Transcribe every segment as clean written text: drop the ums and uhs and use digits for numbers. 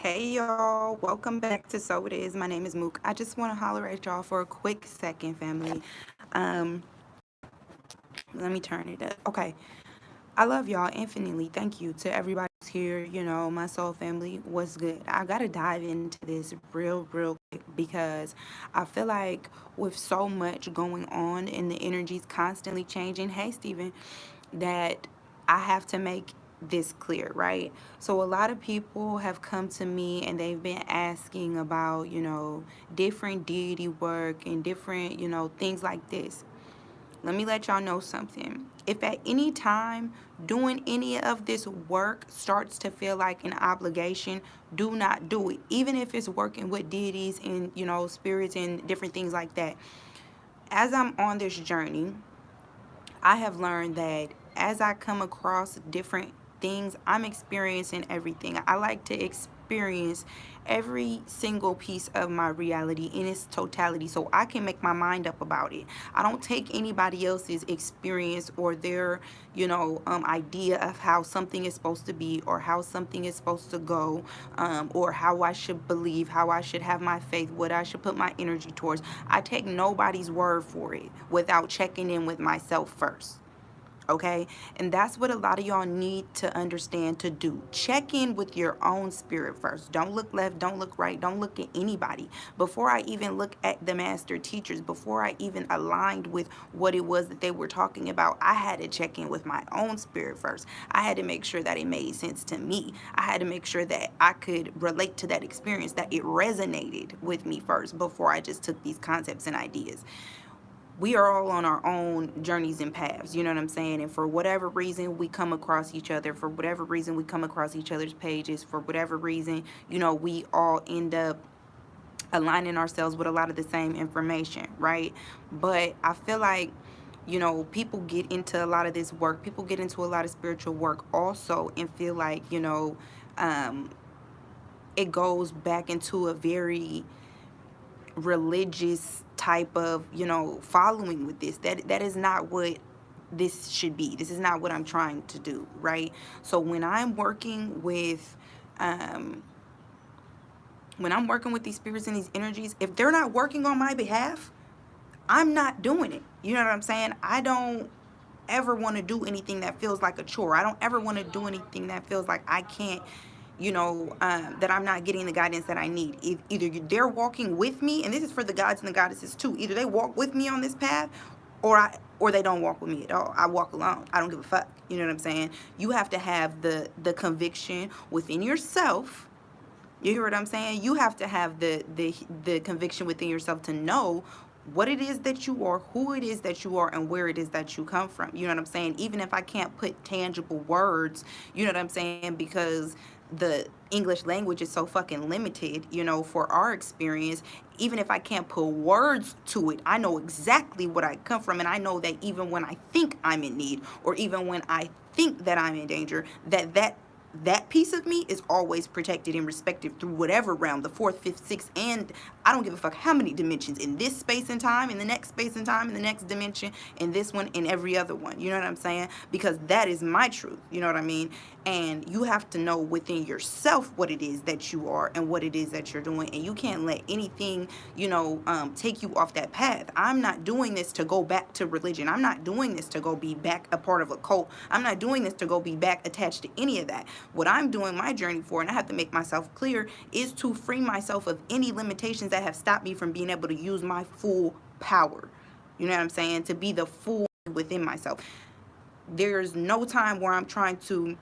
Hey y'all, welcome back to So It Is. My name is Mook. I just want to holler at y'all for a quick second, family. Um, Let me turn it up. Okay. I love y'all infinitely. Thank you to everybody who's here. My soul family. What's good? I gotta dive into this real quick because I feel like with so much going on and the energies constantly changing. Hey, Steven, that I have to make this clear, right? So a lot of people have come to me and they've been asking about, different deity work and different, things like this. Let me let y'all know something. If at any time doing any of this work starts to feel like an obligation, do not do it. Even if it's working with deities and, spirits and different things like that. As I'm on this journey, I have learned that as I come across different things, I'm experiencing everything. I like to experience every single piece of my reality in its totality so I can make my mind up about it. I don't take anybody else's experience or their, idea of how something is supposed to be or how something is supposed to go, or how I should believe, how I should have my faith, what I should put my energy towards. I take nobody's word for it without checking in with myself first. Okay, and that's what a lot of y'all need to understand to do. Check in with your own spirit first. Don't look left, don't look right, don't look at anybody. Before I even look at the master teachers, before I even aligned with what it was that they were talking about, I had to check in with my own spirit first. I had to make sure that it made sense to me. I had to make sure that I could relate to that experience, that it resonated with me first before I just took these concepts and ideas. We are all on our own journeys and paths, you know what I'm saying? And for whatever reason we come across each other, for whatever reason we come across each other's pages, for whatever reason, we all end up aligning ourselves with a lot of the same information, right? But I feel like, people get into a lot of this work, people get into a lot of spiritual work also and feel like, um, it goes back into a very religious type of following with this. That is not what this should be. This is not what I'm trying to do, right? So um when I'm working with these spirits and these energies, if they're not working on my behalf, I'm not doing it. You know what I'm saying? I don't ever want to do anything that feels like a chore. I don't ever want to do anything that feels like I can't, that I'm not getting the guidance that I need. If either they're walking with me, and this is for the gods and the goddesses too. Either they walk with me on this path, or they don't walk with me at all. I walk alone. I don't give a fuck. You know what I'm saying? You have to have the conviction within yourself. You hear what I'm saying? You have to have the conviction within yourself to know what it is that you are, who it is that you are, and where it is that you come from. You know what I'm saying? Even if I can't put tangible words, you know what I'm saying? Because the English language is so fucking limited, for our experience. Even if I can't put words to it, I know exactly what I come from. And I know that even when I think I'm in need, or even when I think that I'm in danger, that piece of me is always protected and respected through whatever realm, the fourth, fifth, sixth, and I don't give a fuck how many dimensions, in this space and time, in the next space and time, in the next dimension, in this one, in every other one. You know what I'm saying? Because that is my truth. You know what I mean? And you have to know within yourself what it is that you are and what it is that you're doing. And you can't let anything, take you off that path. I'm not doing this to go back to religion. I'm not doing this to go be back a part of a cult. I'm not doing this to go be back attached to any of that. What I'm doing my journey for, and I have to make myself clear, is to free myself of any limitations that have stopped me from being able to use my full power. You know what I'm saying? To be the full within myself. There's no time where I'm trying to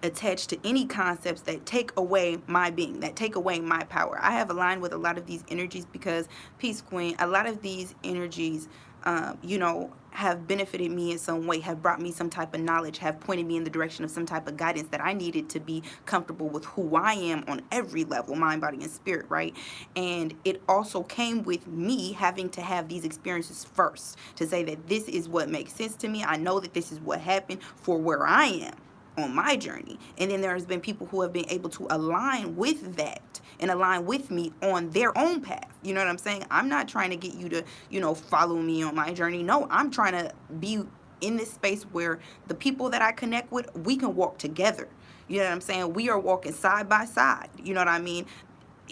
attach to any concepts that take away my being, that take away my power. I have aligned with a lot of these energies because, Peace Queen, a lot of these energies, have benefited me in some way, have brought me some type of knowledge, have pointed me in the direction of some type of guidance that I needed to be comfortable with who I am on every level, mind, body, and spirit, right? And it also came with me having to have these experiences first to say that this is what makes sense to me. I know that this is what happened for where I am on my journey. And then there's been people who have been able to align with that and align with me on their own path. You know what I'm saying? I'm not trying to get you to, follow me on my journey. No, I'm trying to be in this space where the people that I connect with, we can walk together. You know what I'm saying? We are walking side by side. You know what I mean?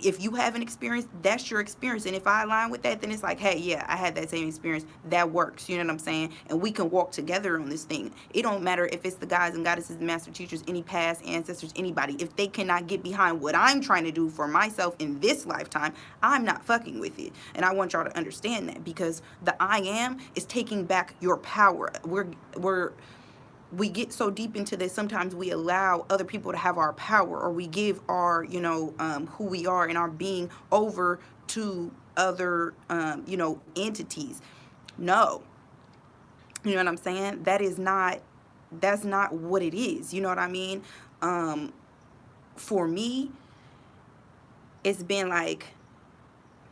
If you have an experience, that's your experience. And if I align with that, then it's like, hey, yeah, I had that same experience. That works. You know what I'm saying? And we can walk together on this thing. It don't matter if it's the guys and goddesses, the master teachers, any past ancestors, anybody. If they cannot get behind what I'm trying to do for myself in this lifetime, I'm not fucking with it. And I want y'all to understand that, because the I am is taking back your power. We get so deep into this, sometimes we allow other people to have our power, or we give our, who we are and our being over to other, entities. No. You know what I'm saying? That's not what it is. You know what I mean? For me, it's been like,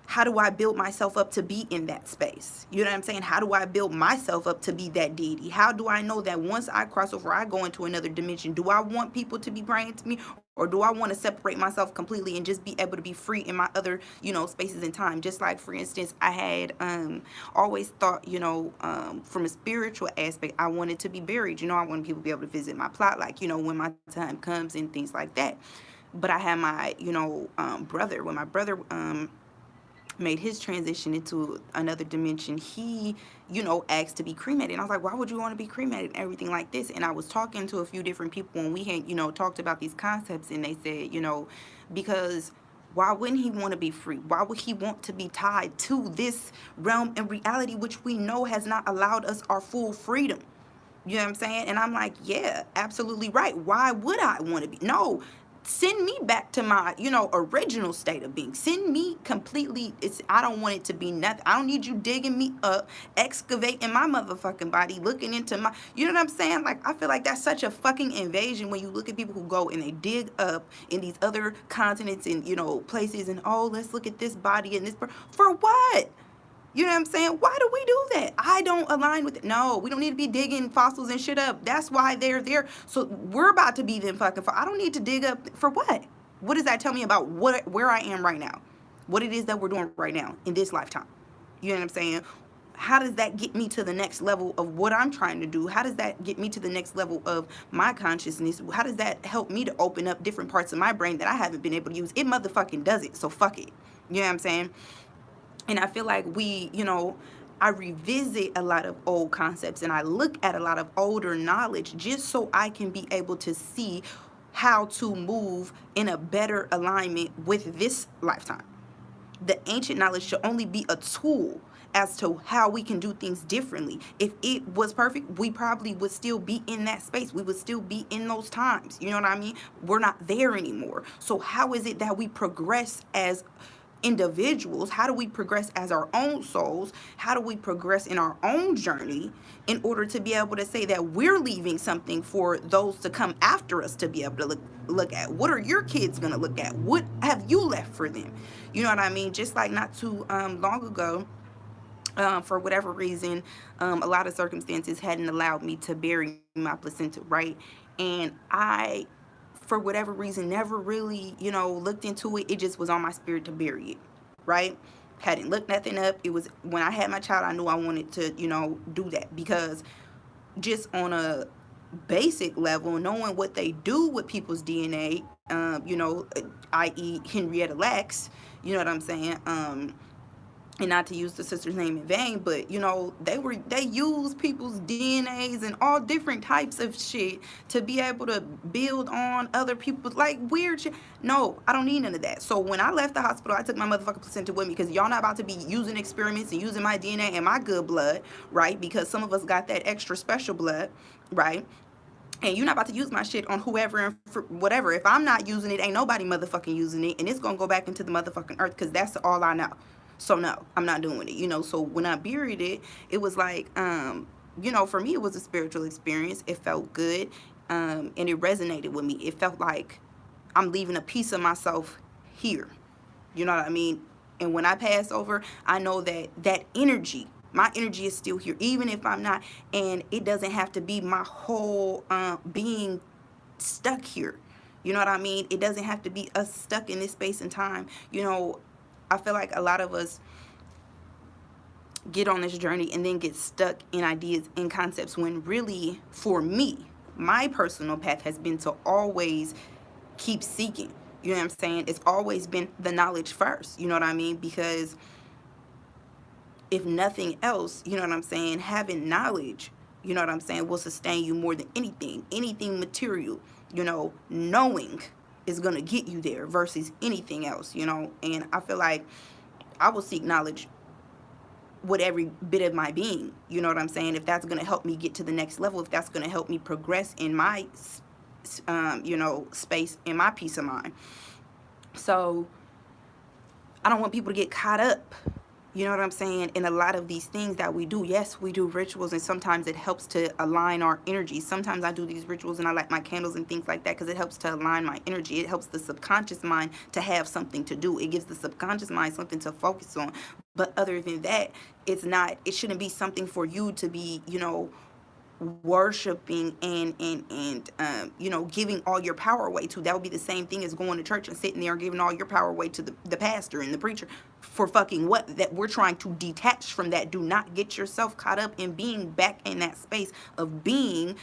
how do I build myself up to be in that space? You know what I'm saying? How do I build myself up to be that deity? How do I know that once I cross over, I go into another dimension? Do I want people to be praying to me? Or do I want to separate myself completely and just be able to be free in my other, spaces and time? Just like, for instance, I had always thought, from a spiritual aspect, I wanted to be buried. I wanted people to be able to visit my plot, like, when my time comes and things like that. But I had my, brother. When my brother made his transition into another dimension, he, asked to be cremated. And I was like, why would you want to be cremated and everything like this? And I was talking to a few different people, and we had, talked about these concepts, and they said, because why wouldn't he want to be free? Why would he want to be tied to this realm and reality, which we know has not allowed us our full freedom? You know what I'm saying? And I'm like, yeah, absolutely right. Why would I want to be? No, send me back to my, original state of being. Send me completely. I don't want it to be nothing. I don't need you digging me up, excavating my motherfucking body, looking into my, you know what I'm saying? Like, I feel like that's such a fucking invasion when you look at people who go and they dig up in these other continents and, places, and, oh, let's look at this body and this, for what? You know what I'm saying? Why do we do that? I don't align with it. No, we don't need to be digging fossils and shit up. That's why they're there. So we're about to be them fucking. I don't need to dig up for what? What does that tell me about where I am right now? What it is that we're doing right now in this lifetime? You know what I'm saying? How does that get me to the next level of what I'm trying to do? How does that get me to the next level of my consciousness? How does that help me to open up different parts of my brain that I haven't been able to use? It motherfucking does it. So fuck it. You know what I'm saying? And I feel like I revisit a lot of old concepts, and I look at a lot of older knowledge just so I can be able to see how to move in a better alignment with this lifetime. The ancient knowledge should only be a tool as to how we can do things differently. If it was perfect, we probably would still be in that space. We would still be in those times. You know what I mean? We're not there anymore. So how is it that we progress as individuals? How do we progress as our own souls? How do we progress in our own journey in order to be able to say that we're leaving something for those to come after us to be able to look at? What are your kids going to look at? What have you left for them? You know what I mean? Just like not too long ago, for whatever reason, a lot of circumstances hadn't allowed me to bury my placenta, right? And I, for whatever reason, never really, looked into it. It just was on my spirit to bury it, right? Hadn't looked nothing up. It was when I had my child, I knew I wanted to, do that, because just on a basic level, knowing what they do with people's DNA, i.e. Henrietta Lacks, you know what I'm saying? And not to use the sister's name in vain, but they use people's DNAs and all different types of shit to be able to build on other people's, like, weird shit. No, I don't need none of that. So when I left the hospital, I took my motherfucking placenta with me, because y'all not about to be using experiments and using my DNA and my good blood, right? Because some of us got that extra special blood, right? And you're not about to use my shit on whoever and whatever. If I'm not using it, ain't nobody motherfucking using it, and it's gonna go back into the motherfucking earth, because that's all I know. So no, I'm not doing it, So when I buried it, it was like, for me, it was a spiritual experience. It felt good, and it resonated with me. It felt like I'm leaving a piece of myself here. You know what I mean? And when I pass over, I know that energy, my energy is still here, even if I'm not. And it doesn't have to be my whole being stuck here. You know what I mean? It doesn't have to be us stuck in this space and time. I feel like a lot of us get on this journey and then get stuck in ideas and concepts, when really, for me, my personal path has been to always keep seeking. You know what I'm saying? It's always been the knowledge first. You know what I mean? Because if nothing else, you know what I'm saying, having knowledge, you know what I'm saying, will sustain you more than anything material. Knowing is going to get you there versus anything else. And I feel like I will seek knowledge with every bit of my being. You know what I'm saying? If that's going to help me get to the next level, if that's going to help me progress in my space, in my peace of mind. So I don't want people to get caught up, you know what I'm saying, in a lot of these things that we do. Yes, we do rituals, and sometimes it helps to align our energy. Sometimes I do these rituals and I light my candles and things like that because it helps to align my energy. It helps the subconscious mind to have something to do. It gives the subconscious mind something to focus on. But other than that, it shouldn't be something for you to be, worshiping and giving all your power away to. That would be the same thing as going to church and sitting there and giving all your power away to the pastor and the preacher for fucking what? That we're trying to detach from that. Do not get yourself caught up in being back in that space of being,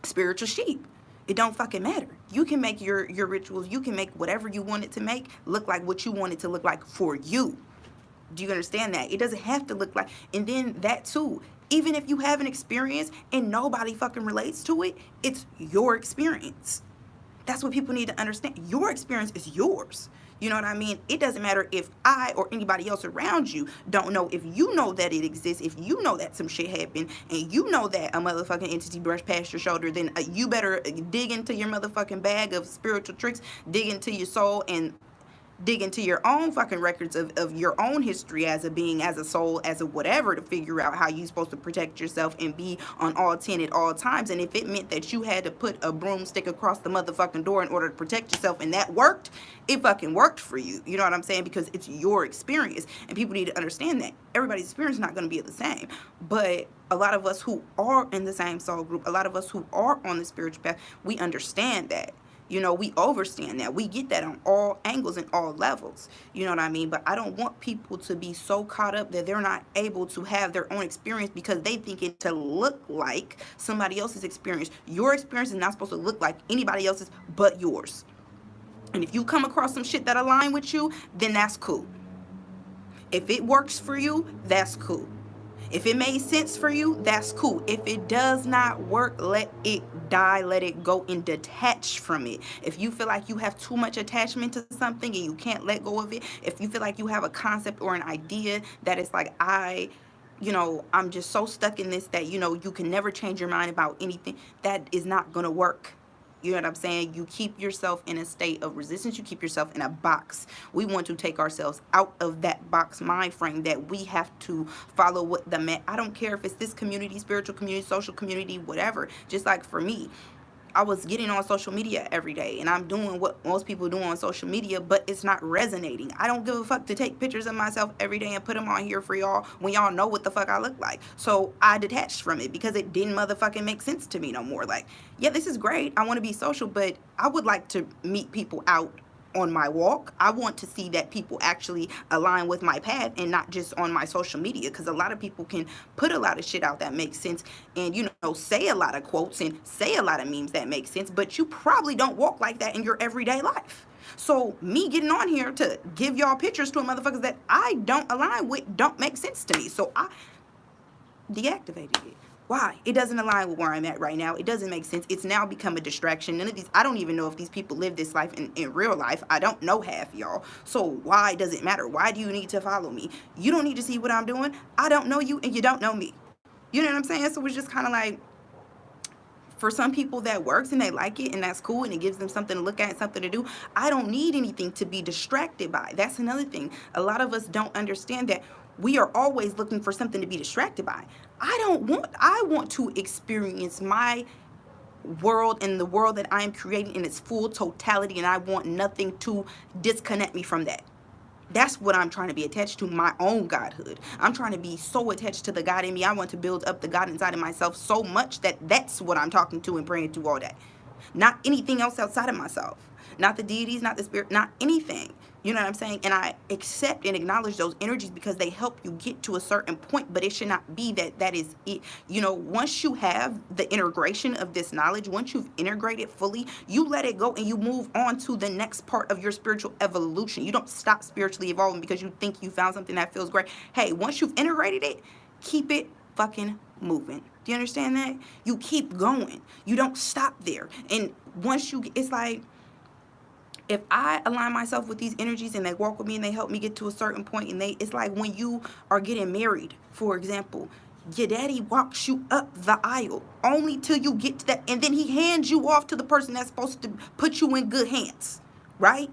spiritual sheep. It don't fucking matter. You can make your rituals, you can make whatever you want it to make look like what you want it to look like for you. Do you understand that? It doesn't have to look like, and then that too, even if you have an experience and nobody fucking relates to it, it's your experience. That's what people need to understand. Your experience is yours. You know what I mean? It doesn't matter if I or anybody else around you don't know. If you know that it exists, if you know that some shit happened, and you know that a motherfucking entity brushed past your shoulder, then you better dig into your motherfucking bag of spiritual tricks, dig into your soul, and dig into your own fucking records of your own history as a being, as a soul, as a whatever, to figure out how you're supposed to protect yourself and be on all 10 at all times. And if it meant that you had to put a broomstick across the motherfucking door in order to protect yourself, and that worked, it fucking worked for you. You know what I'm saying? Because it's your experience, and people need to understand that everybody's experience is not going to be the same. But a lot of us who are in the same soul group, a lot of us who are on the spiritual path, we understand that. We overstand that. We get that on all angles and all levels. You know what I mean? But I don't want people to be so caught up that they're not able to have their own experience because they think it to look like somebody else's experience. Your experience is not supposed to look like anybody else's but yours. And if you come across some shit that align with you, then that's cool. If it works for you, that's cool. If it made sense for you, that's cool. If it does not work, let it die, let it go, and detach from it. If you feel like you have too much attachment to something and you can't let go of it, if you feel like you have a concept or an idea that it's like, I'm just so stuck in this that, you can never change your mind about anything, that is not going to work. You know what I'm saying? You keep yourself in a state of resistance. You keep yourself in a box. We want to take ourselves out of that box mind frame that we have to follow what I don't care if it's this community, spiritual community, social community, whatever. Just like for me, I was getting on social media every day, and I'm doing what most people do on social media, but it's not resonating. I don't give a fuck to take pictures of myself every day and put them on here for y'all when y'all know what the fuck I look like. So I detached from it because it didn't motherfucking make sense to me no more. Like, yeah, this is great. I want to be social, but I would like to meet people out on my walk. I want to see that people actually align with my path and not just on my social media, because a lot of people can put a lot of shit out that makes sense and say a lot of quotes and say a lot of memes that make sense, but you probably don't walk like that in your everyday life. So me getting on here to give y'all pictures to motherfuckers that I don't align with don't make sense to me, so I deactivated it. Why? It doesn't align with where I'm at right now. It doesn't make sense. It's now become a distraction. None of these, I don't even know if these people live this life in real life. I don't know half y'all. So why does it matter? Why do you need to follow me? You don't need to see what I'm doing. I don't know you and you don't know me. You know what I'm saying? So it's just kind of like, for some people that works and they like it and that's cool and it gives them something to look at and something to do. I don't need anything to be distracted by. That's another thing. A lot of us don't understand that we are always looking for something to be distracted by. I want to experience my world and the world that I am creating in its full totality, and I want nothing to disconnect me from that. That's what I'm trying to be attached to, my own godhood. I'm trying to be so attached to the God in me. I want to build up the God inside of myself so much that that's what I'm talking to and praying to all day. not anything else outside of myself, not the deities, not the spirit, not anything. You know what I'm saying? And I accept and acknowledge those energies because they help you get to a certain point, but it should not be that is it. You know, once you have the integration of this knowledge, once you've integrated fully, you let it go and you move on to the next part of your spiritual evolution. You don't stop spiritually evolving because you think you found something that feels great. Hey, once you've integrated it, keep it fucking moving. Do you understand that? You keep going. You don't stop there. And once you, it's like, if I align myself with these energies and they walk with me and they help me get to a certain point, and it's like when you are getting married, for example, your daddy walks you up the aisle only till you get to that, and then he hands you off to the person that's supposed to put you in good hands, right?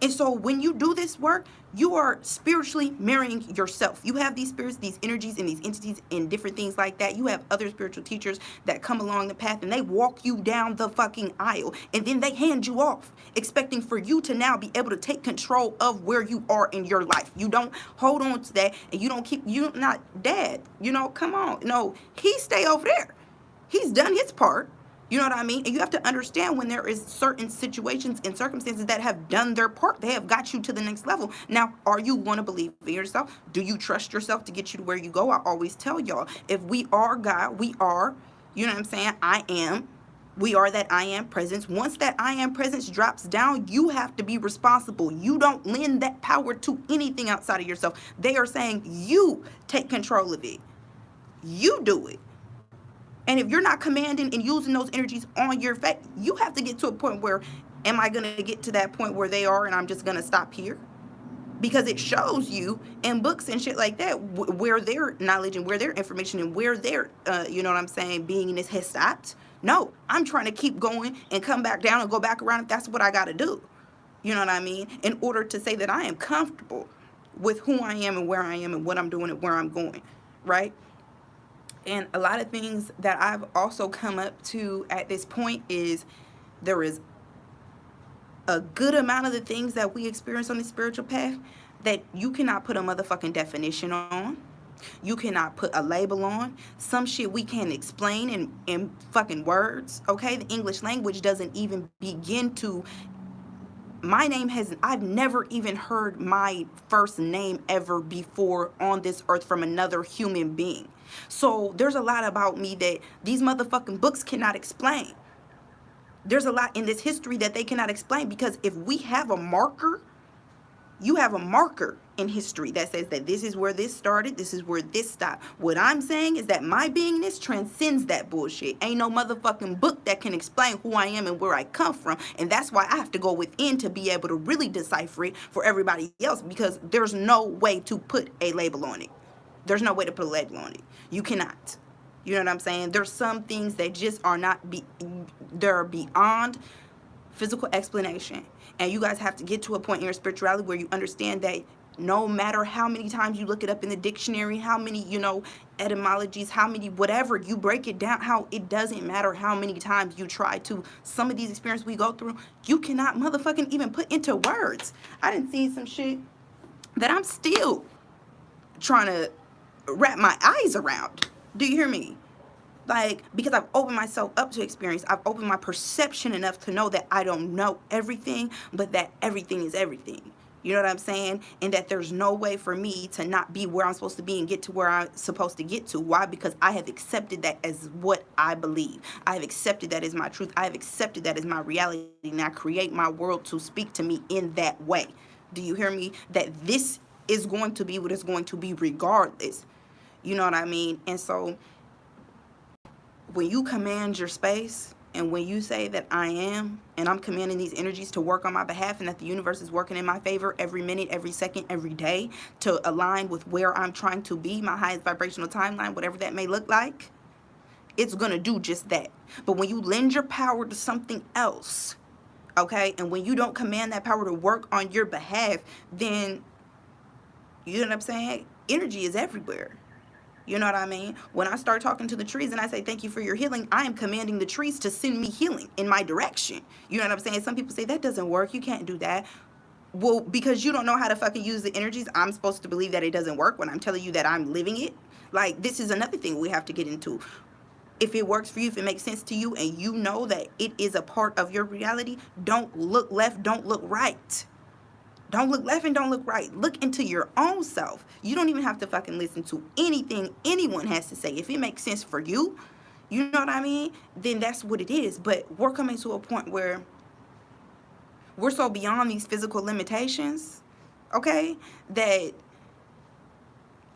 And so when you do this work, you are spiritually marrying yourself. You have these spirits, these energies, and these entities and different things like that. You have other spiritual teachers that come along the path and they walk you down the fucking aisle. And then they hand you off, expecting for you to now be able to take control of where you are in your life. You don't hold on to that, and you don't keep, you not dad, you know, come on. No, he stay over there. He's done his part. You know what I mean? And you have to understand when there is certain situations and circumstances that have done their part. They have got you to the next level. Now, are you going to believe in yourself? Do you trust yourself to get you to where you go? I always tell y'all, if we are God, we are, you know what I'm saying? I am. We are that I am presence. Once that I am presence drops down, you have to be responsible. You don't lend that power to anything outside of yourself. They are saying you take control of it. You do it. And if you're not commanding and using those energies on your face, you have to get to a point where, am I going to get to that point where they are and I'm just going to stop here? Because it shows you in books and shit like that where their knowledge and where their information and where their, you know what I'm saying, beingness has stopped. No, I'm trying to keep going and come back down and go back around if that's what I got to do. You know what I mean? In order to say that I am comfortable with who I am and where I am and what I'm doing and where I'm going, right? And a lot of things that I've also come up to at this point is there is a good amount of the things that we experience on the spiritual path that you cannot put a motherfucking definition on. You cannot put a label on. Some shit we can't explain in fucking words, okay? The English language doesn't even begin to... I've never even heard my first name ever before on this earth from another human being. So there's a lot about me that these motherfucking books cannot explain. There's a lot in this history that they cannot explain, because if we have a marker, you have a marker in history that says that this is where this started, this is where this stopped. What I'm saying is that my beingness transcends that bullshit. Ain't no motherfucking book that can explain who I am and where I come from. And that's why I have to go within to be able to really decipher it for everybody else, because there's no way to put a label on it. There's no way to put a label on it. You cannot. You know what I'm saying? There's some things that just are not, they're beyond physical explanation. And you guys have to get to a point in your spirituality where you understand that no matter how many times you look it up in the dictionary, how many, you know, etymologies, how many, whatever, you break it down, how it doesn't matter how many times you try to. Some of these experiences we go through, you cannot motherfucking even put into words. I done seen some shit that I'm still trying to wrap my eyes around. Do you hear me? Like, because I've opened myself up to experience, I've opened my perception enough to know that I don't know everything, but that everything is everything. You know what I'm saying? And that there's no way for me to not be where I'm supposed to be and get to where I'm supposed to get to. Why? Because I have accepted that as what I believe. I have accepted that as my truth. I have accepted that as my reality. And I create my world to speak to me in that way. Do you hear me? That this is going to be what it's going to be regardless. You know what I mean? And so when you command your space, and when you say that I am, and I'm commanding these energies to work on my behalf, and that the universe is working in my favor every minute, every second, every day, to align with where I'm trying to be, my highest vibrational timeline, whatever that may look like, it's going to do just that. But when you lend your power to something else, okay, and when you don't command that power to work on your behalf, then, you know what I'm saying? Energy is everywhere. You know what I mean? When I start talking to the trees and I say, thank you for your healing, I am commanding the trees to send me healing in my direction. You know what I'm saying? Some people say, that doesn't work. You can't do that. Well, because you don't know how to fucking use the energies, I'm supposed to believe that it doesn't work when I'm telling you that I'm living it. Like, this is another thing we have to get into. If it works for you, if it makes sense to you, and you know that it is a part of your reality, don't look left, don't look right. Don't look left and don't look right. Look into your own self. You don't even have to fucking listen to anything anyone has to say. If it makes sense for you, you know what I mean? Then that's what it is. But we're coming to a point where we're so beyond these physical limitations, okay, that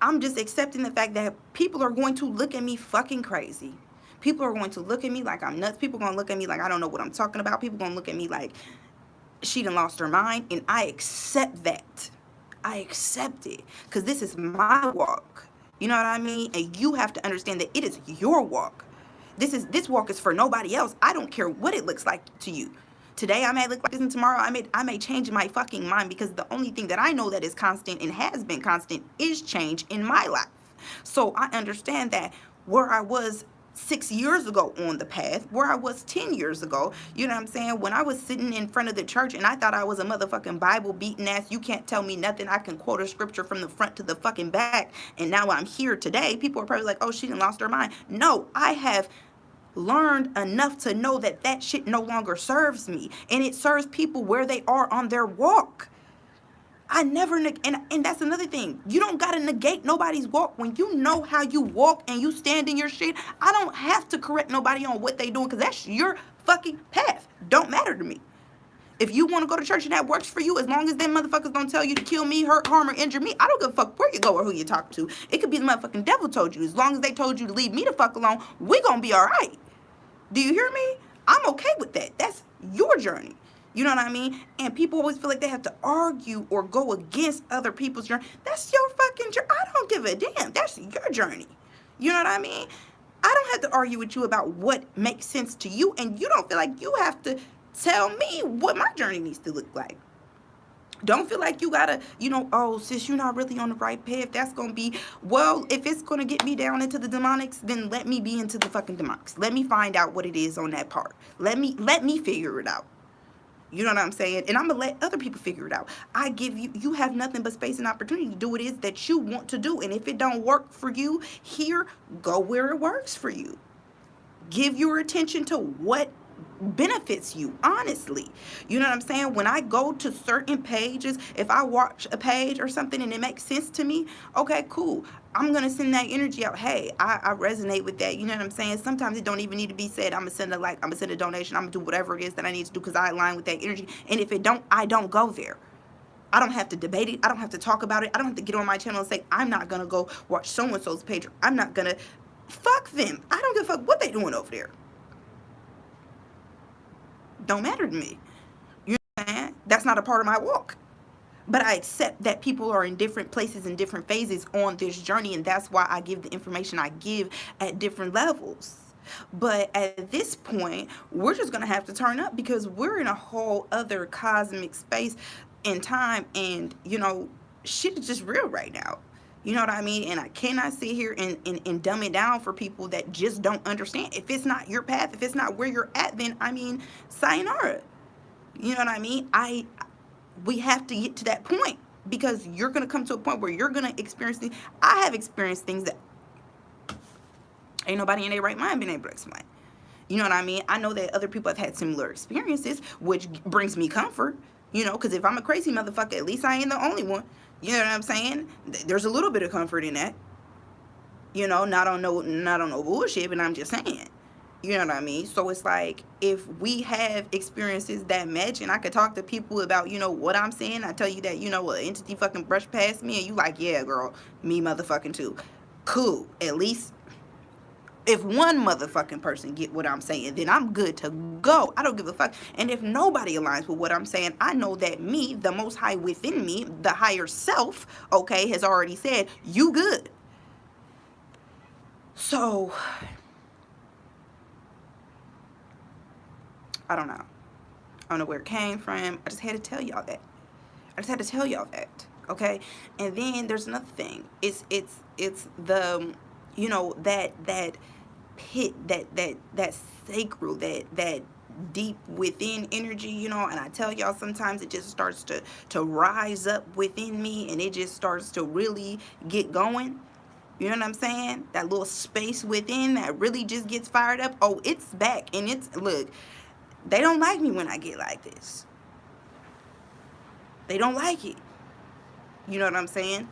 I'm just accepting the fact that people are going to look at me fucking crazy. People are going to look at me like I'm nuts. People are going to look at me like I don't know what I'm talking about. People are going to look at me like she done lost her mind, and I accept that. I accept it, because this is my walk. You know what I mean? And you have to understand that it is your walk. This walk is for nobody else. I don't care what it looks like to you. Today I may look like this, and tomorrow I may change my fucking mind, because the only thing that I know that is constant and has been constant is change in my life. So I understand that where I was 6 years ago on the path, where I was 10 years ago, you know what I'm saying? When I was sitting in front of the church and I thought I was a motherfucking Bible beating ass, you can't tell me nothing, I can quote a scripture from the front to the fucking back, and now I'm here today, people are probably like, oh, she done lost her mind. No, I have learned enough to know that that shit no longer serves me, and it serves people where they are on their walk. I never, and that's another thing. You don't gotta negate nobody's walk. When you know how you walk and you stand in your shit, I don't have to correct nobody on what they doing, because that's your fucking path. Don't matter to me. If you want to go to church and that works for you, as long as them motherfuckers don't tell you to kill me, hurt, harm, or injure me, I don't give a fuck where you go or who you talk to. It could be the motherfucking devil told you. As long as they told you to leave me the fuck alone, we gonna be all right. Do you hear me? I'm okay with that. That's your journey. You know what I mean? And people always feel like they have to argue or go against other people's journey. That's your fucking journey. I don't give a damn. That's your journey. You know what I mean? I don't have to argue with you about what makes sense to you, and you don't feel like you have to tell me what my journey needs to look like. Don't feel like you gotta, oh, sis, you're not really on the right path. That's gonna be, well, if it's gonna get me down into the demonics, then let me be into the fucking demonics. Let me find out what it is on that part. Let me figure it out. You know what I'm saying? And I'm going to let other people figure it out. I give you have nothing but space and opportunity to do what it is that you want to do. And if it don't work for you here, go where it works for you. Give your attention to what benefits you, honestly. You know what I'm saying? When I go to certain pages, if I watch a page or something and it makes sense to me, okay, cool. I'm going to send that energy out. Hey, I resonate with that. You know what I'm saying? Sometimes it don't even need to be said. I'm going to send a like, I'm going to send a donation. I'm going to do whatever it is that I need to do because I align with that energy. And if it don't, I don't go there. I don't have to debate it. I don't have to talk about it. I don't have to get on my channel and say, I'm not going to go watch so-and-so's page. I'm not going to. Fuck them. I don't give a fuck what they doing over there. Don't matter to me. You know what I'm saying? That's not a part of my walk. But I accept that people are in different places and different phases on this journey, and that's why I give the information I give at different levels. But at this point, we're just going to have to turn up because we're in a whole other cosmic space and time, and, shit is just real right now. You know what I mean? And I cannot sit here and dumb it down for people that just don't understand. If it's not your path, if it's not where you're at, then, sayonara. You know what I mean? We have to get to that point because you're going to come to a point where you're going to experience things. I have experienced things that ain't nobody in their right mind been able to explain. You know what I mean? I know that other people have had similar experiences, which brings me comfort, because if I'm a crazy motherfucker, at least I ain't the only one. You know what I'm saying? There's a little bit of comfort in that. Not on no bullshit, but I'm just saying. You know what I mean? So it's like, if we have experiences that match, and I could talk to people about, what I'm saying, I tell you that, an entity fucking brushed past me, and you like, yeah, girl, me motherfucking too. Cool. At least, if one motherfucking person get what I'm saying, then I'm good to go. I don't give a fuck. And if nobody aligns with what I'm saying, I know that me, the most high within me, the higher self, okay, has already said, you good. So I don't know. I don't know where it came from. I just had to tell y'all that. Okay? And then there's another thing. It's the, that pit, that sacral, that deep within energy, and I tell y'all sometimes it just starts to rise up within me, and it just starts to really get going. You know what I'm saying? That little space within that really just gets fired up. Oh, it's back. And it's, look, they don't like me when I get like this. They don't like it. You know what I'm saying?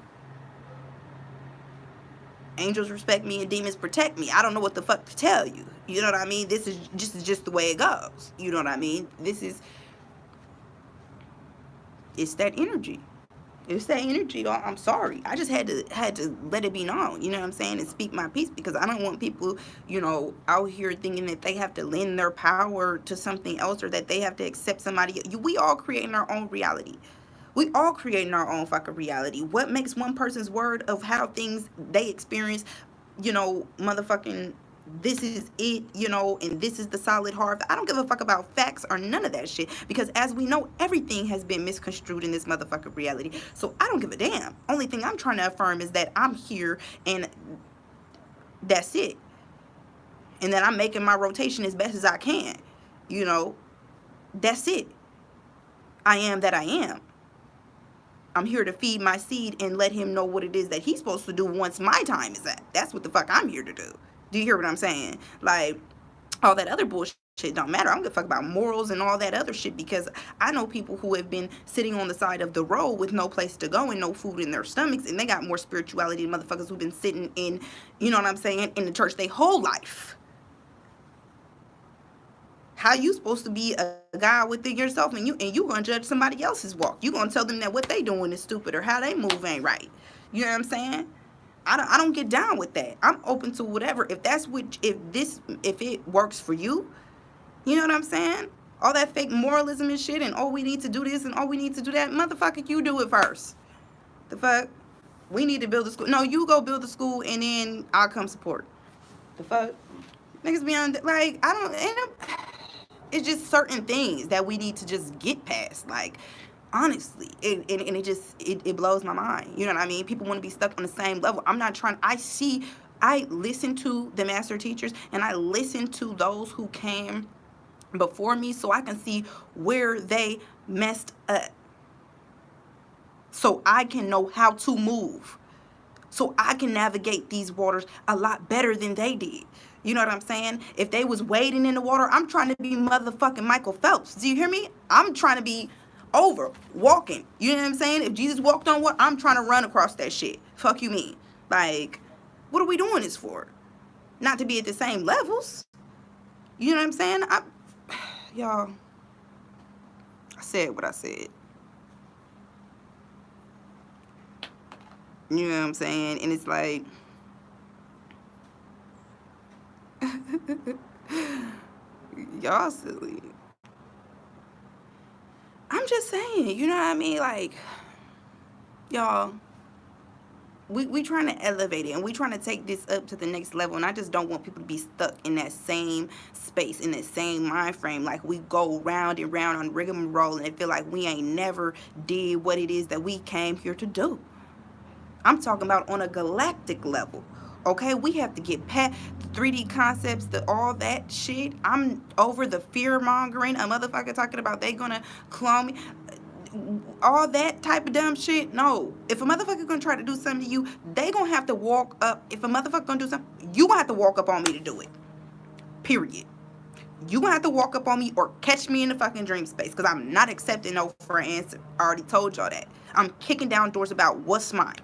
Angels respect me and demons protect me. I don't know what the fuck to tell you. You know what I mean? This is just the way it goes. You know what I mean? It's that energy. It's that energy. I'm sorry. I just had to let it be known, you know what I'm saying, and speak my piece, because I don't want people, out here thinking that they have to lend their power to something else, or that they have to accept somebody. We all creating our own reality. We all creating our own fucking reality. What makes one person's word of how things they experience, motherfucking, this is it, and this is the solid harvest. I don't give a fuck about facts or none of that shit, because as we know, everything has been misconstrued in this motherfucking reality. So I don't give a damn. Only thing I'm trying to affirm is that I'm here, and that's it. And that I'm making my rotation as best as I can. That's it. I am that I am. I'm here to feed my seed and let him know what it is that he's supposed to do once my time is up. That's what the fuck I'm here to do. Do you hear what I'm saying? Like, all that other bullshit don't matter. I don't give a fuck about morals and all that other shit, because I know people who have been sitting on the side of the road with no place to go and no food in their stomachs, and they got more spirituality than motherfuckers who've been sitting in, you know what I'm saying, in the church their whole life. How you supposed to be a guy within yourself, and you gonna judge somebody else's walk? You gonna tell them that what they doing is stupid, or how they move ain't right? You know what I'm saying? I don't get down with that. I'm open to whatever. If it works for you, you know what I'm saying? All that fake moralism and shit, and we need to do this and we need to do that. Motherfucker, you do it first. The fuck? We need to build a school. No, you go build a school and then I'll come support. The fuck? Niggas be on, like, it's just certain things that we need to just get past. Like, honestly, it blows my mind. You know what I mean? People want to be stuck on the same level. I'm not trying. I listen to the master teachers, and I listen to those who came before me, so I can see where they messed up, so I can know how to move, so I can navigate these waters a lot better than they did. You know what I'm saying? If they was wading in the water, I'm trying to be motherfucking Michael Phelps. Do you hear me? I'm trying to be walking. You know what I'm saying? If Jesus walked on water, I'm trying to run across that shit. Fuck you mean? Like, what are we doing this for? Not to be at the same levels. You know what I'm saying? Y'all, I said what I said. You know what I'm saying? And it's like, y'all silly. I'm just saying, you know what I mean? Like, y'all, we trying to elevate it, and we trying to take this up to the next level, and I just don't want people to be stuck in that same space, in that same mind frame. Like, we go round and round on rigmarole, and it feel like we ain't never did what it is that we came here to do. I'm talking about on a galactic level. Okay, we have to get past the 3D concepts, all that shit. I'm over the fear mongering. A motherfucker talking about they gonna clone me. All that type of dumb shit. No. If a motherfucker gonna try to do something to you, they gonna have to walk up. If a motherfucker gonna do something, you gonna have to walk up on me to do it. Period. You gonna have to walk up on me or catch me in the fucking dream space, because I'm not accepting no for an answer. I already told y'all that. I'm kicking down doors about what's mine.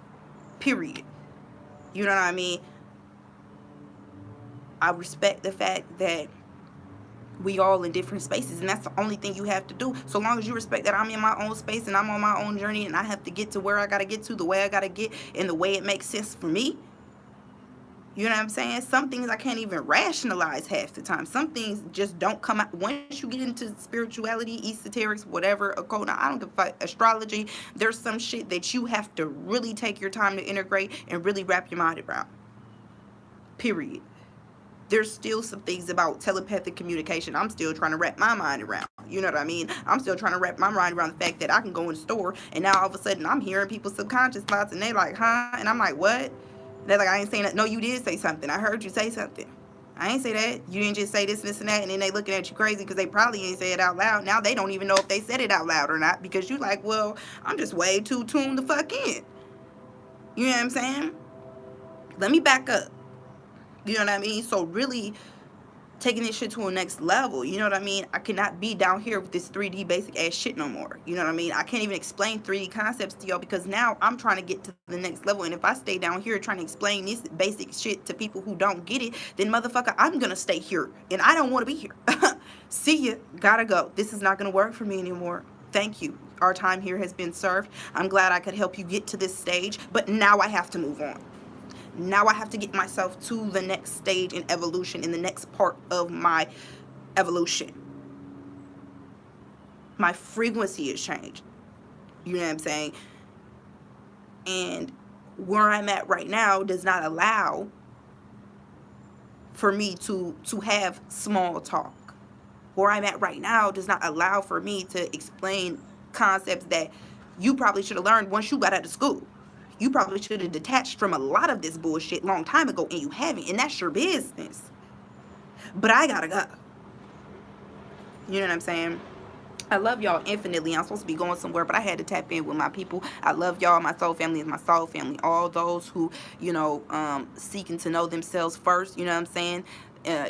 Period. You know what I mean? I respect the fact that we all in different spaces, and that's the only thing you have to do. So long as you respect that I'm in my own space and I'm on my own journey, and I have to get to where I gotta get to, the way I gotta get, and the way it makes sense for me. You know what I'm saying? Some things I can't even rationalize half the time. Some things just don't come out. Once you get into spirituality, esoterics, whatever, occult, now I don't give a fuck, astrology, there's some shit that you have to really take your time to integrate and really wrap your mind around. Period. There's still some things about telepathic communication I'm still trying to wrap my mind around. You know what I mean? I'm still trying to wrap my mind around the fact that I can go in the store, and now all of a sudden I'm hearing people's subconscious thoughts, and they like, huh? And I'm like, what? They're like, I ain't saying that. No, you did say something. I heard you say something. I ain't say that. You didn't just say this, this, and that. And then they looking at you crazy because they probably ain't say it out loud. Now they don't even know if they said it out loud or not, because you like, well, I'm just way too tuned the fuck in. You know what I'm saying? Let me back up. You know what I mean? So really taking this shit to a next level. You know what I mean? I cannot be down here with this 3D basic ass shit no more. You know what I mean? I can't even explain 3D concepts to y'all because now I'm trying to get to the next level. And if I stay down here trying to explain this basic shit to people who don't get it, then motherfucker, I'm gonna stay here. And I don't want to be here. See ya. Gotta go. This is not gonna work for me anymore. Thank you. Our time here has been served. I'm glad I could help you get to this stage, but now I have to move on. Now I have to get myself to the next stage in evolution, in the next part of my evolution. My frequency has changed. You know what I'm saying? And where I'm at right now does not allow for me to have small talk. Where I'm at right now does not allow for me to explain concepts that you probably should have learned once you got out of school. You probably should have detached from a lot of this bullshit long time ago, and you haven't, and that's your business. But I gotta go. You know what I'm saying? I love y'all infinitely. I'm supposed to be going somewhere, but I had to tap in with my people. I love y'all. My soul family is my soul family. All those who, seeking to know themselves first, you know what I'm saying?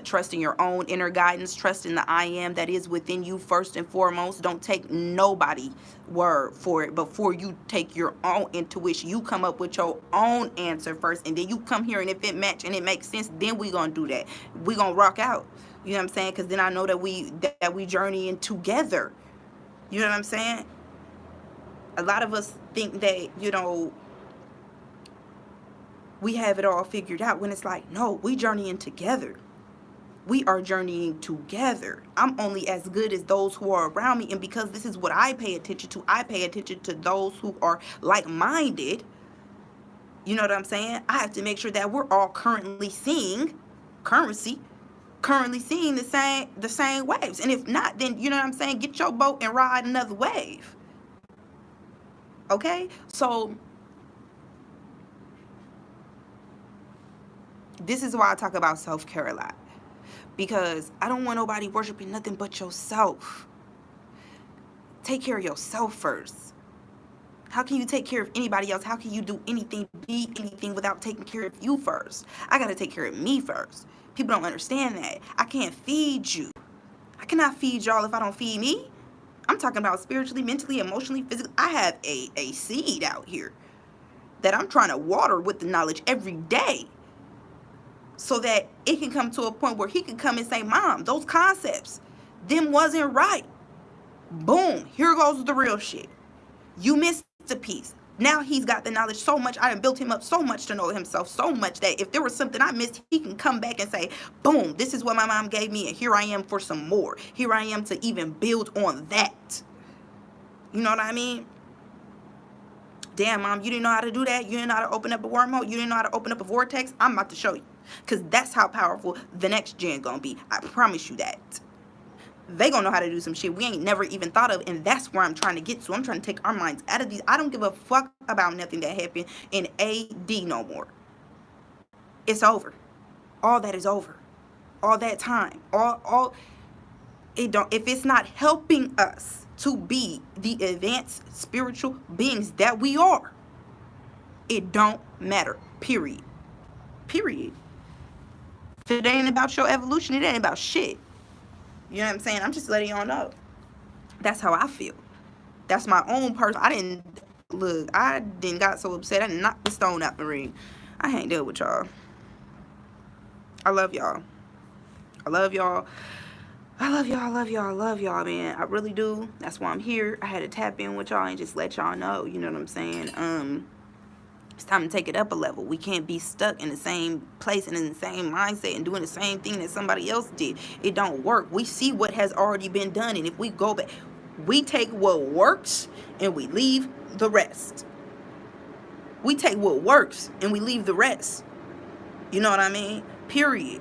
Trusting your own inner guidance, trusting the I am that is within you first and foremost. Don't take nobody word for it before you take your own intuition. You come up with your own answer first, and then you come here, and if it match and it makes sense, then we gonna do that. We gonna rock out. You know what I'm saying? Because then I know that we journey in together. You know what I'm saying? A lot of us think that, we have it all figured out, when it's like, no, we journeying together. We are journeying together. I'm only as good as those who are around me. And because this is what I pay attention to, I pay attention to those who are like-minded. You know what I'm saying? I have to make sure that we're all currently seeing the same waves. And if not, then, you know what I'm saying, get your boat and ride another wave. Okay? So this is why I talk about self-care a lot. Because I don't want nobody worshiping nothing but yourself. Take care of yourself first. How can you take care of anybody else? How can you do anything, be anything without taking care of you first? I got to take care of me first. People don't understand that. I can't feed you. I cannot feed y'all if I don't feed me. I'm talking about spiritually, mentally, emotionally, physically. I have a seed out here that I'm trying to water with the knowledge every day, so that it can come to a point where he can come and say, Mom, those concepts, them wasn't right. Boom, here goes the real shit. You missed a piece. Now he's got the knowledge so much. I done built him up so much to know himself so much that if there was something I missed, he can come back and say, boom, this is what my mom gave me, and here I am for some more. Here I am to even build on that. You know what I mean? Damn, Mom, you didn't know how to do that? You didn't know how to open up a wormhole? You didn't know how to open up a vortex? I'm about to show you. Because that's how powerful the next gen gonna be. I promise you that. They gonna know how to do some shit we ain't never even thought of. And that's where I'm trying to get to. I'm trying to take our minds out of these. I don't give a fuck about nothing that happened in AD no more. It's over. All that is over. All that time. It don't. If it's not helping us to be the advanced spiritual beings that we are, it don't matter. Period. If it ain't about your evolution, it ain't about shit. You know what I'm saying? I'm just letting y'all know. That's how I feel. That's my own person. I didn't got so upset. I knocked the stone out the ring. I ain't deal with y'all. I love y'all. I love y'all. I love y'all. I love y'all. I love y'all, man. I really do. That's why I'm here. I had to tap in with y'all and just let y'all know. You know what I'm saying? It's time to take it up a level. We can't be stuck in the same place and in the same mindset and doing the same thing that somebody else did. It don't work. We see what has already been done, and if we go back, we take what works and we leave the rest. We take what works and we leave the rest. You know what I mean? Period.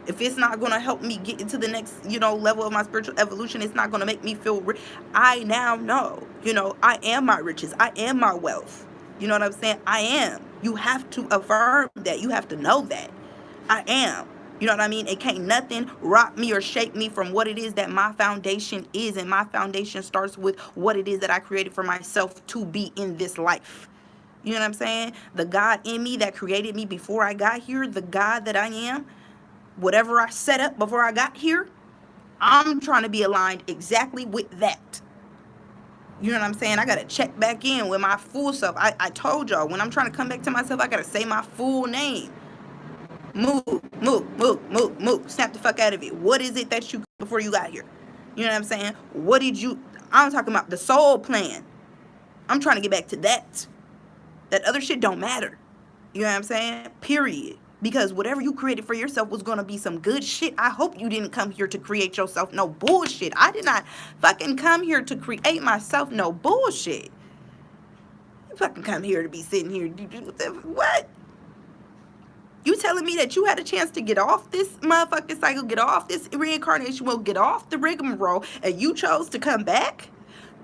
If it's not going to help me get into the next, level of my spiritual evolution, it's not going to make me feel rich. I now know, I am my riches. I am my wealth. You know what I'm saying? I am. You have to affirm that. You have to know that. I am. You know what I mean? It can't nothing rock me or shake me from what it is that my foundation is. And my foundation starts with what it is that I created for myself to be in this life. You know what I'm saying? The God in me that created me before I got here, the God that I am, whatever I set up before I got here, I'm trying to be aligned exactly with that. You know what I'm saying? I got to check back in with my full self. I told y'all, when I'm trying to come back to myself, I got to say my full name. Move, move, move, move, move. Snap the fuck out of it. What is it that you before you got here? You know what I'm saying? What did you... I'm talking about the soul plan. I'm trying to get back to that. That other shit don't matter. You know what I'm saying? Period. Because whatever you created for yourself was going to be some good shit. I hope you didn't come here to create yourself no bullshit. I did not fucking come here to create myself no bullshit. You fucking come here to be sitting here. What? You telling me that you had a chance to get off this motherfucking cycle, get off this reincarnation wheel, get off the rigmarole, and you chose to come back?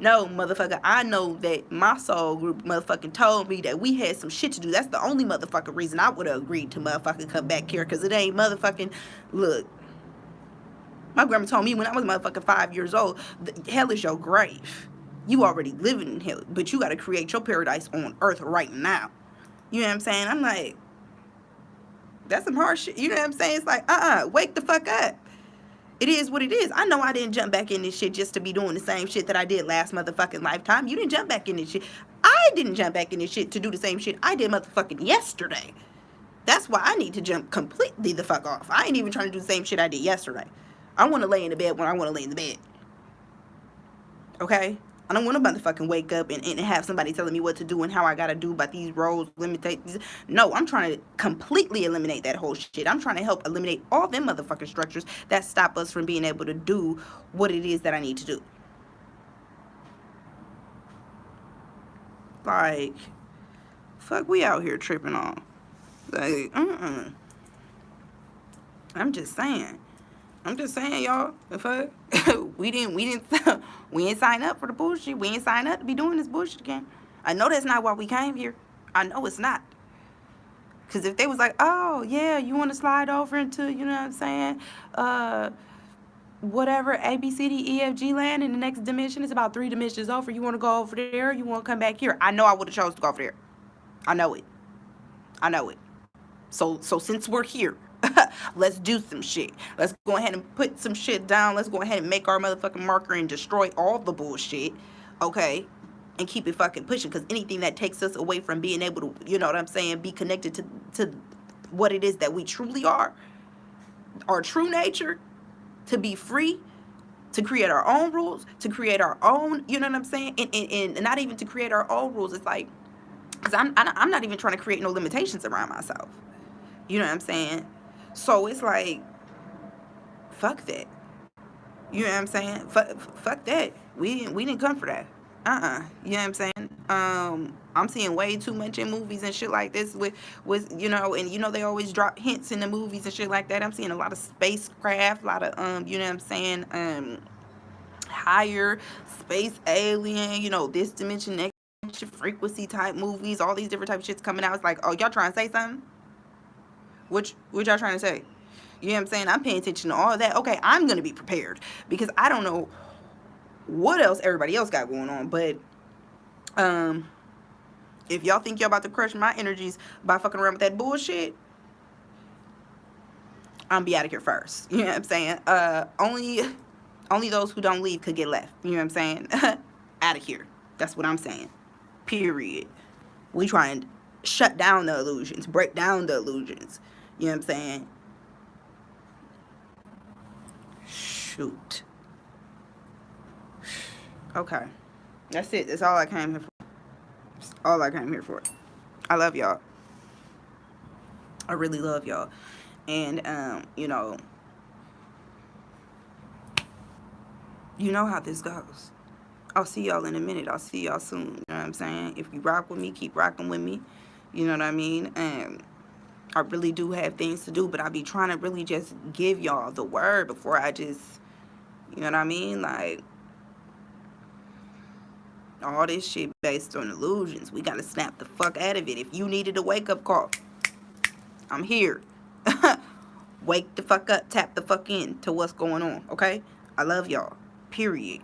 No, motherfucker, I know that my soul group motherfucking told me that we had some shit to do. That's the only motherfucking reason I would have agreed to motherfucking come back here, because it ain't motherfucking... Look, my grandma told me when I was motherfucking 5 years old, hell is your grave. You already living in hell, but you got to create your paradise on earth right now. You know what I'm saying? I'm like, that's some hard shit. You know what I'm saying? It's like, wake the fuck up. It is what it is. I know I didn't jump back in this shit just to be doing the same shit that I did last motherfucking lifetime. You didn't jump back in this shit. I didn't jump back in this shit to do the same shit I did motherfucking yesterday. That's why I need to jump completely the fuck off. I ain't even trying to do the same shit I did yesterday. I want to lay in the bed when I want to lay in the bed. Okay? I don't want to motherfucking wake up and have somebody telling me what to do and how I got to do about these roles, limitations. No, I'm trying to completely eliminate that whole shit. I'm trying to help eliminate all them motherfucking structures that stop us from being able to do what it is that I need to do. Like, fuck, we out here tripping on. Like, I'm just saying. Y'all. The fuck? we ain't sign up for the bullshit. We ain't sign up to be doing this bullshit again. I know that's not why we came here. I know it's not. Because if they was like, oh, yeah, you want to slide over into, you know what I'm saying, whatever, A, B, C, D, E, F, G land in the next dimension, it's about 3 dimensions over. You want to go over there? You want to come back here? I know I would have chose to go over there. I know it. So since we're here, let's do some shit. Let's go ahead and put some shit down. Let's go ahead and make our motherfucking marker and destroy all the bullshit, okay? And keep it fucking pushing, because anything that takes us away from being able to, you know what I'm saying, be connected to what it is that we truly are, our true nature, to be free, to create our own rules, to create our own, you know what I'm saying, and not even to create our own rules. It's like, because I'm not even trying to create no limitations around myself. You know what I'm saying? So it's like, fuck that. You know what I'm saying? Fuck that. We didn't come for that. You know what I'm saying? I'm seeing way too much in movies and shit like this with you know, and you know they always drop hints in the movies and shit like that. I'm seeing a lot of spacecraft, a lot of you know what I'm saying, higher space alien, you know, this dimension, next dimension, frequency type movies, all these different type of shits coming out. It's like, oh, y'all trying to say something? What y'all trying to say? You know what I'm saying? I'm paying attention to all of that. Okay, I'm going to be prepared, because I don't know what else everybody else got going on. But if y'all think y'all about to crush my energies by fucking around with that bullshit, I'm be out of here first. You know what I'm saying? Only those who don't leave could get left. You know what I'm saying? Out of here. That's what I'm saying. Period. We try and shut down the illusions, break down the illusions. You know what I'm saying? Shoot. Okay. That's it. That's all I came here for. That's all I came here for. I love y'all. I really love y'all. And, you know how this goes. I'll see y'all in a minute. I'll see y'all soon. You know what I'm saying? If you rock with me, keep rocking with me. You know what I mean? And I really do have things to do, but I be trying to really just give y'all the word before I just, you know what I mean? Like, all this shit based on illusions. We gotta snap the fuck out of it. If you needed a wake-up call, I'm here. Wake the fuck up, tap the fuck in to what's going on, okay? I love y'all. Period.